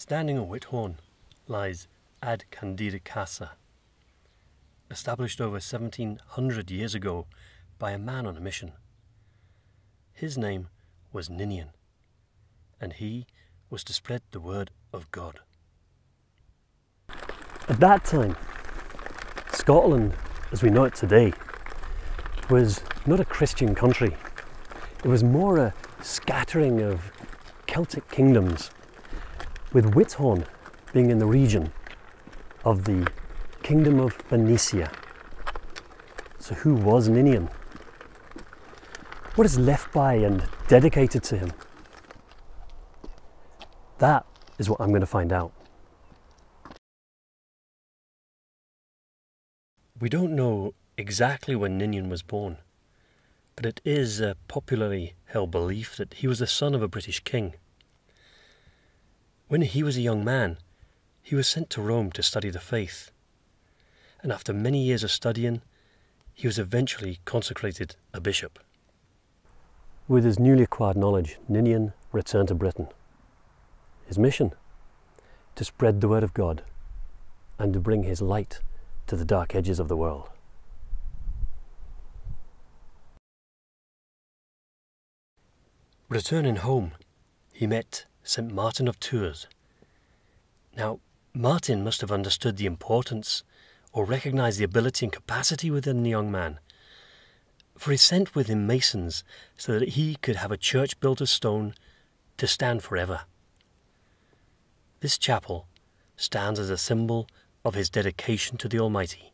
Standing on Whithorn lies Ad Candida Casa, established over 1700 years ago by a man on a mission. His name was Ninian, and he was to spread the word of God. At that time, Scotland, as we know it today, was not a Christian country. It was more a scattering of Celtic kingdoms, with Whithorn being in the region of the Kingdom of Venetia. So who was Ninian? What is left by and dedicated to him? That is what I'm going to find out. We don't know exactly when Ninian was born, but it is a popularly held belief that he was the son of a British king. When he was a young man, he was sent to Rome to study the faith, and after many years of studying, he was eventually consecrated a bishop. With his newly acquired knowledge, Ninian returned to Britain. His mission? To spread the word of God and to bring his light to the dark edges of the world. Returning home, he met St. Martin of Tours. Now, Martin must have understood the importance or recognized the ability and capacity within the young man, for he sent with him masons so that he could have a church built of stone to stand forever. This chapel stands as a symbol of his dedication to the Almighty.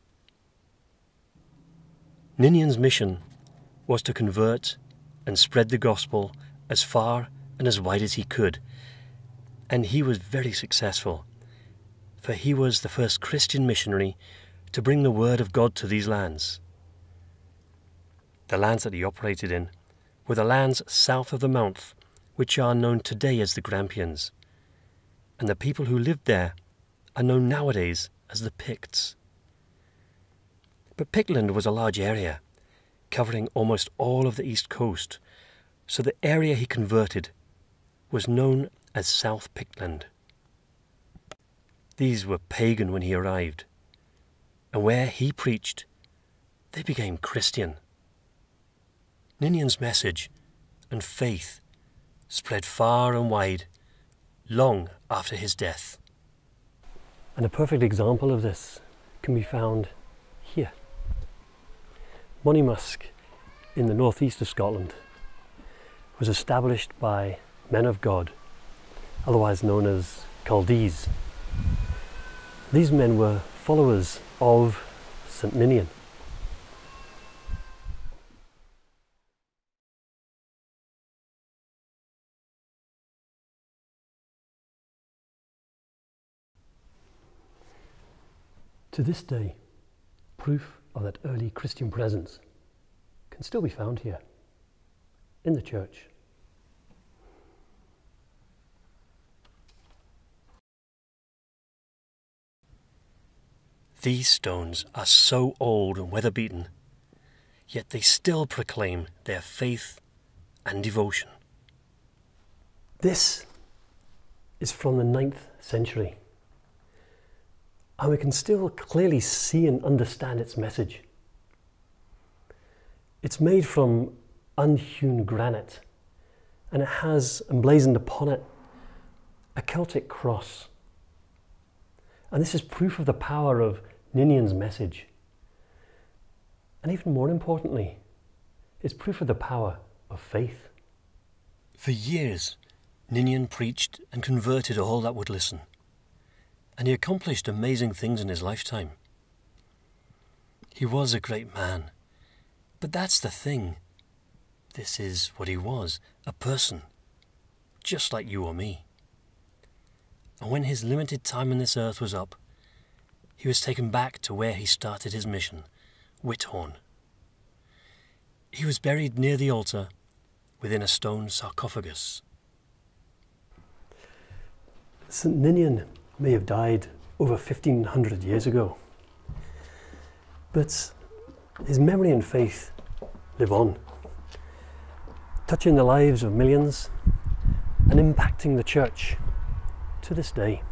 Ninian's mission was to convert and spread the gospel as far and as wide as he could, and he was very successful, for he was the first Christian missionary to bring the word of God to these lands. The lands that he operated in were the lands south of the Mount, which are known today as the Grampians, and the people who lived there are known nowadays as the Picts. But Pictland was a large area, covering almost all of the east coast, so the area he converted was known as South Pictland. These were pagan when he arrived, and where he preached, they became Christian. Ninian's message and faith spread far and wide long after his death. And a perfect example of this can be found here. Monymusk, in the northeast of Scotland, was established by men of God, otherwise known as Chaldees. These men were followers of St. Ninian. To this day, proof of that early Christian presence can still be found here, in the church. These stones are so old and weather-beaten, yet they still proclaim their faith and devotion. This is from the 9th century, and we can still clearly see and understand its message. It's made from unhewn granite, and it has emblazoned upon it a Celtic cross. And this is proof of the power of Ninian's message. And even more importantly, it's proof of the power of faith. For years, Ninian preached and converted all that would listen. And he accomplished amazing things in his lifetime. He was a great man. But that's the thing. This is what he was, a person, just like you or me. And when his limited time on this earth was up, he was taken back to where he started his mission, Whithorn. He was buried near the altar within a stone sarcophagus. St. Ninian may have died over 1500 years ago, but his memory and faith live on, touching the lives of millions and impacting the church to this day.